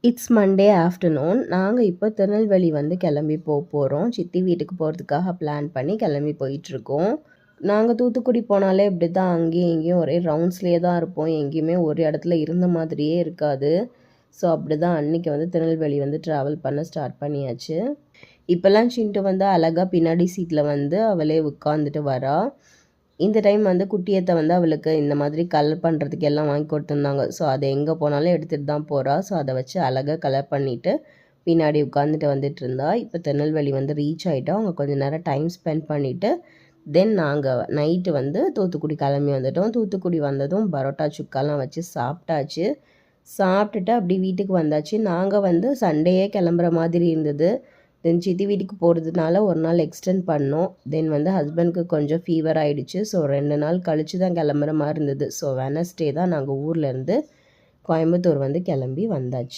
It's Monday afternoon. நாங்கள் இப்போ திருநெல்வேலி வந்து கிளம்பி போகிறோம். சித்தி வீட்டுக்கு போகிறதுக்காக பிளான் பண்ணி கிளம்பி போயிட்டுருக்கோம். நாங்கள் தூத்துக்குடி போனாலே இப்படி தான் அங்கேயும் இங்கேயும் ஒரே ரவுண்ட்ஸ்லேயே தான் இருப்போம். எங்கேயுமே ஒரு இடத்துல இருந்த மாதிரியே இருக்காது. ஸோ அப்படி தான் அன்றைக்கி வந்து திருநெல்வேலி வந்து ட்ராவல் பண்ண ஸ்டார்ட் பண்ணியாச்சு. இப்போல்லாம் சிண்டு வந்து அழகாக பின்னாடி சீட்டில் வந்து அவளே உட்காந்துட்டு வரா. இந்த டைம் வந்து குட்டியத்தை வந்து அவளுக்கு இந்த மாதிரி கலர் பண்ணுறதுக்கு எல்லாம் வாங்கி கொடுத்துருந்தாங்க. ஸோ அதை எங்கே போனாலும் எடுத்துகிட்டு தான் போகிறா. ஸோ அதை வச்சு அழகாக கலர் பண்ணிவிட்டு பின்னாடி உட்காந்துட்டு வந்துட்டு இருந்தா. இப்போ திருநெல்வேலி வந்து ரீச் ஆகிட்டோம். அவங்க கொஞ்சம் நேரம் டைம் ஸ்பெண்ட் பண்ணிவிட்டு தென் நாங்கள் நைட்டு வந்து தூத்துக்குடி கிளம்பி வந்துட்டோம். தூத்துக்குடி வந்ததும் பரோட்டா சுக்காலாம் வச்சு சாப்பிட்டாச்சு. சாப்பிட்டுட்டு அப்படி வீட்டுக்கு வந்தாச்சு. நாங்கள் வந்து சண்டேயே கிளம்புற மாதிரி இருந்தது. தென் சித்தி வீட்டுக்கு போகிறதுனால ஒரு நாள் எக்ஸ்டெண்ட் பண்ணோம். தென் வந்து ஹஸ்பண்ட்க்கு கொஞ்சம் ஃபீவர் ஆகிடுச்சு. ஸோ 2 நாள் கழித்து தான் கிளம்புற மாதிரி இருந்தது. ஸோ வெனஸ்டே தான் நாங்கள் ஊர்லேருந்து கோயம்புத்தூர் வந்து கிளம்பி வந்தாச்சு.